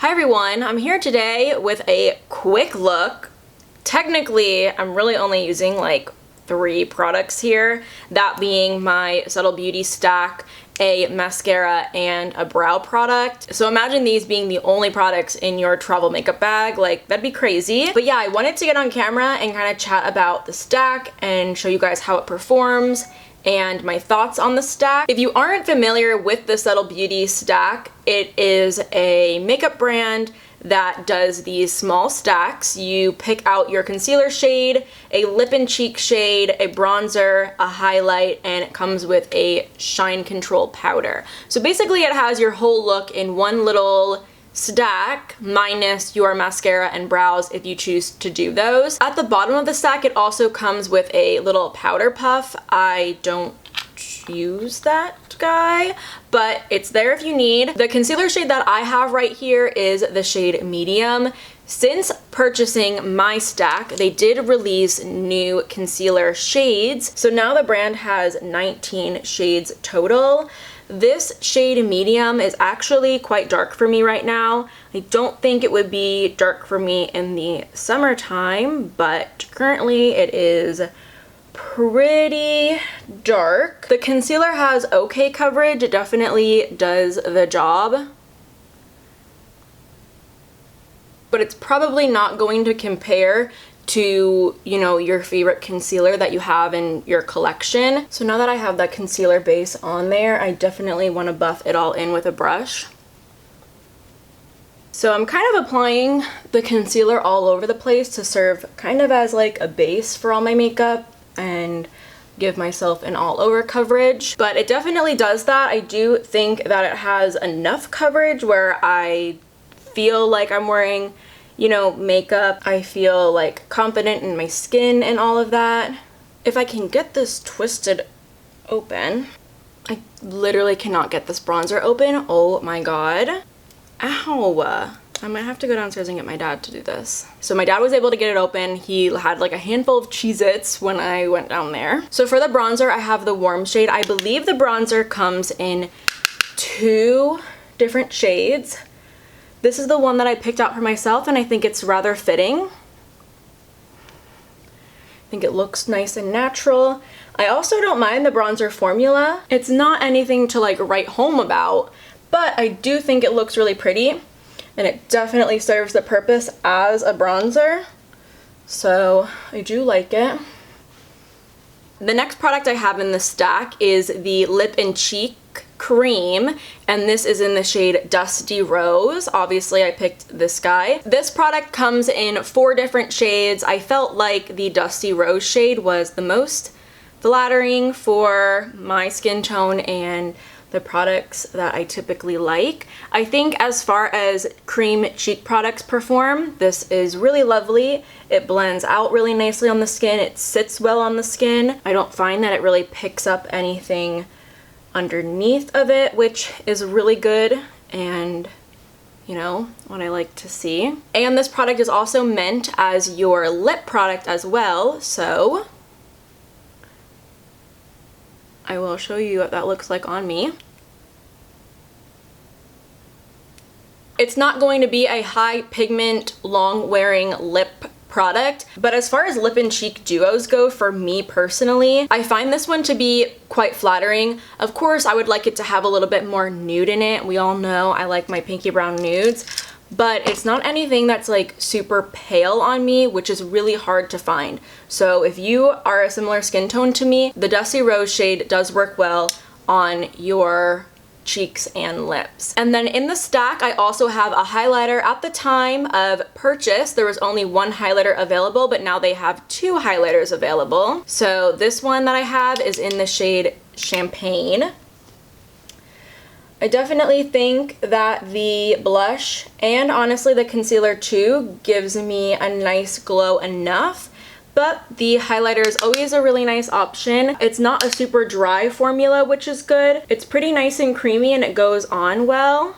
Hi everyone, I'm here today with a quick look. Technically, I'm really only using like 3 products here, that being my Subtle Beauty stack, a mascara, and a brow product. So imagine these being the only products in your travel makeup bag, like that'd be crazy. But yeah, I wanted to get on camera and kind of chat about the stack and show you guys how it performs and my thoughts on the stack. If you aren't familiar with the Subtle Beauty stack, it is a makeup brand that does these small stacks. You pick out your concealer shade, a lip and cheek shade, a bronzer, a highlight, and it comes with a shine control powder. So basically it has your whole look in one little stack minus your mascara and brows if you choose to do those. At the bottom of the stack it also comes with a little powder puff. I don't use that guy, but it's there if you need. The concealer shade that I have right here is the shade medium. Since purchasing my stack, they did release new concealer shades. So now the brand has 19 shades total. This shade medium is actually quite dark for me right now. I don't think it would be dark for me in the summertime, but currently it is pretty dark. The concealer has okay coverage. It definitely does the job, but it's probably not going to compare to, you know, your favorite concealer that you have in your collection. So now that I have that concealer base on there, I definitely want to buff it all in with a brush. So I'm kind of applying the concealer all over the place to serve kind of as like a base for all my makeup and give myself an all over coverage. But it definitely does that. I do think that it has enough coverage where I feel like I'm wearing, you know, makeup. I feel like confident in my skin and all of that. If I can get this twisted open. I literally cannot get this bronzer open. Oh my god. Ow. I might have to go downstairs and get my dad to do this. So my dad was able to get it open. He had like a handful of Cheez-Its when I went down there. So for the bronzer, I have the warm shade. I believe the bronzer comes in 2 different shades. This is the one that I picked out for myself and I think it's rather fitting. I think it looks nice and natural. I also don't mind the bronzer formula. It's not anything to like write home about, but I do think it looks really pretty and it definitely serves the purpose as a bronzer. So I do like it. The next product I have in the stack is the Lip and Cheek Cream, and this is in the shade Dusty Rose. Obviously I picked this guy. This product comes in 4 different shades. I felt like the Dusty Rose shade was the most flattering for my skin tone and the products that I typically like. I think as far as cream cheek products perform, this is really lovely. It blends out really nicely on the skin. It sits well on the skin. I don't find that it really picks up anything underneath of it, which is really good and, you know, what I like to see. And this product is also meant as your lip product as well, so I will show you what that looks like on me. It's not going to be a high pigment, long wearing lip product, but as far as lip and cheek duos go, for me personally, I find this one to be quite flattering. Of course, I would like it to have a little bit more nude in it. We all know I like my pinky brown nudes, but it's not anything that's like super pale on me, which is really hard to find. So if you are a similar skin tone to me, the Dusty Rose shade does work well on your cheeks and lips. And then in the stack, I also have a highlighter. At the time of purchase, there was only 1 highlighter available, but now they have 2 highlighters available. So this one that I have is in the shade Champagne. I definitely think that the blush and honestly the concealer too gives me a nice glow enough, but the highlighter is always a really nice option. It's not a super dry formula, which is good. It's pretty nice and creamy and it goes on well.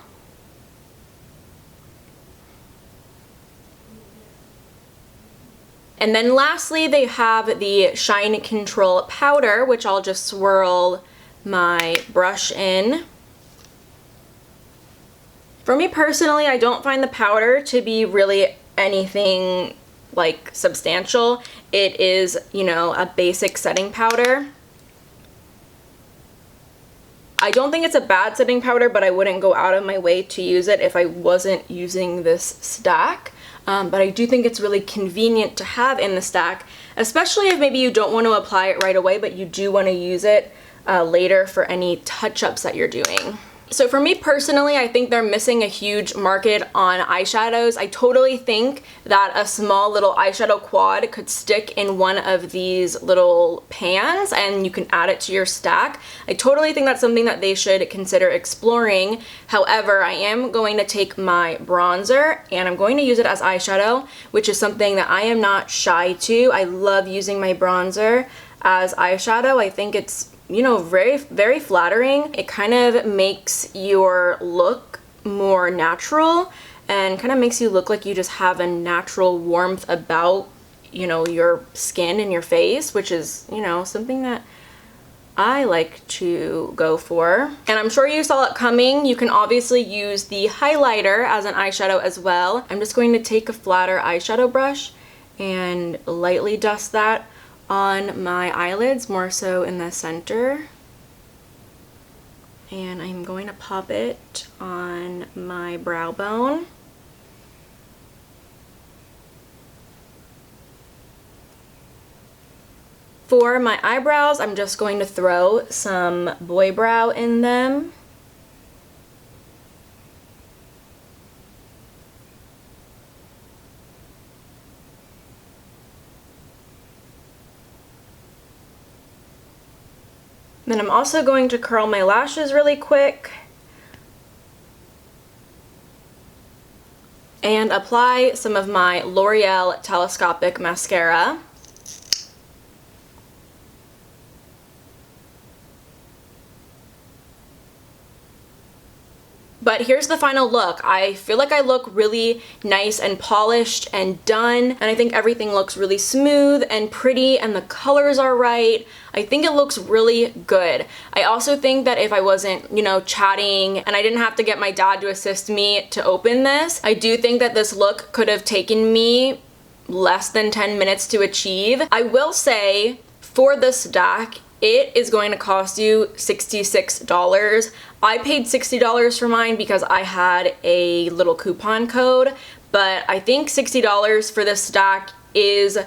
And then lastly, they have the Shine Control powder, which I'll just swirl my brush in. For me personally, I don't find the powder to be really anything like substantial. It is, you know, a basic setting powder. I don't think it's a bad setting powder, but I wouldn't go out of my way to use it if I wasn't using this stack. But I do think it's really convenient to have in the stack, especially if maybe you don't want to apply it right away, but you do want to use it later for any touch-ups that you're doing. So for me personally, I think they're missing a huge market on eyeshadows. I totally think that a small little eyeshadow quad could stick in one of these little pans and you can add it to your stack. I totally think that's something that they should consider exploring. However, I am going to take my bronzer and I'm going to use it as eyeshadow, which is something that I am not shy to. I love using my bronzer as eyeshadow. I think it's, you know, very, very flattering. It kind of makes your look more natural and kind of makes you look like you just have a natural warmth about, you know, your skin and your face, which is, you know, something that I like to go for. And I'm sure you saw it coming. You can obviously use the highlighter as an eyeshadow as well. I'm just going to take a flatter eyeshadow brush and lightly dust that on my eyelids, more so in the center. And I'm going to pop it on my brow bone. For my eyebrows, I'm just going to throw some boy brow in them. Then I'm also going to curl my lashes really quick and apply some of my L'Oreal Telescopic Mascara. But here's the final look. I feel like I look really nice and polished and done, and I think everything looks really smooth and pretty and the colors are right. I think it looks really good. I also think that if I wasn't, you know, chatting and I didn't have to get my dad to assist me to open this, I do think that this look could have taken me less than 10 minutes to achieve. I will say, for the stack, it is going to cost you $66. I paid $60 for mine because I had a little coupon code, but I think $60 for this stack is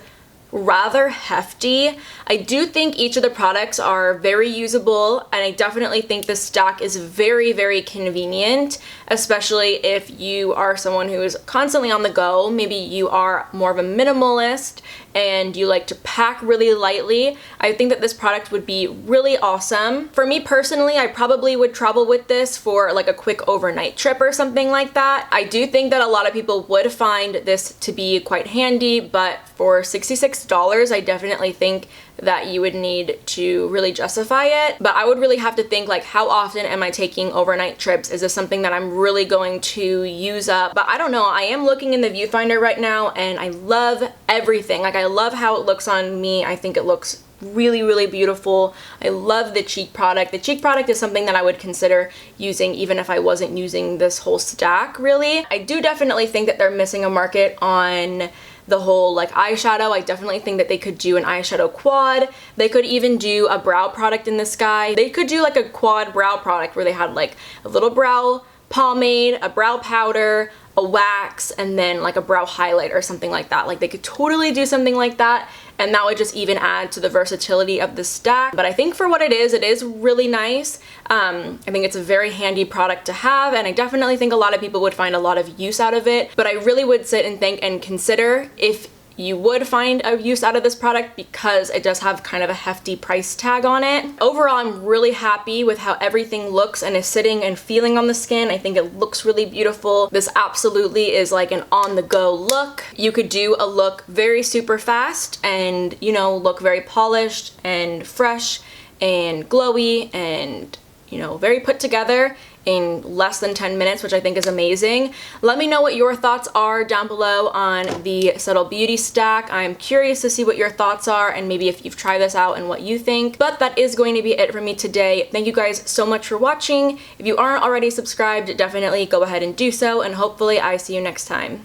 rather hefty. I do think each of the products are very usable, and I definitely think this stack is very, very convenient, especially if you are someone who is constantly on the go. Maybe you are more of a minimalist and you like to pack really lightly. I think that this product would be really awesome. For me personally, I probably would travel with this for like a quick overnight trip or something like that. I do think that a lot of people would find this to be quite handy, but for $66, I definitely think that you would need to really justify it. But I would really have to think, like, how often am I taking overnight trips? Is this something that I'm really going to use up? But I don't know. I am looking in the viewfinder right now and I love everything. Like, I love how it looks on me. I think it looks really, really beautiful. I love the cheek product. The cheek product is something that I would consider using even if I wasn't using this whole stack, really. I do definitely think that they're missing a market on the whole like eyeshadow. I definitely think that they could do an eyeshadow quad. They could even do a brow product in the sky. They could do like a quad brow product where they had like a little brow pomade, a brow powder, a wax, and then like a brow highlight or something like that. Like, they could totally do something like that, and that would just even add to the versatility of the stack. But I think for what it is really nice. I think it's a very handy product to have, and I definitely think a lot of people would find a lot of use out of it. But I really would sit and think and consider if you would find a use out of this product, because it does have kind of a hefty price tag on it. Overall, I'm really happy with how everything looks and is sitting and feeling on the skin. I think it looks really beautiful. This absolutely is like an on-the-go look. You could do a look very super fast and, you know, look very polished and fresh and glowy and, you know, very put together in less than 10 minutes, which I think is amazing. Let me know what your thoughts are down below on the Subtle Beauty stack. I'm curious to see what your thoughts are and maybe if you've tried this out and what you think. But that is going to be it for me today. Thank you guys so much for watching. If you aren't already subscribed, definitely go ahead and do so, and hopefully I see you next time.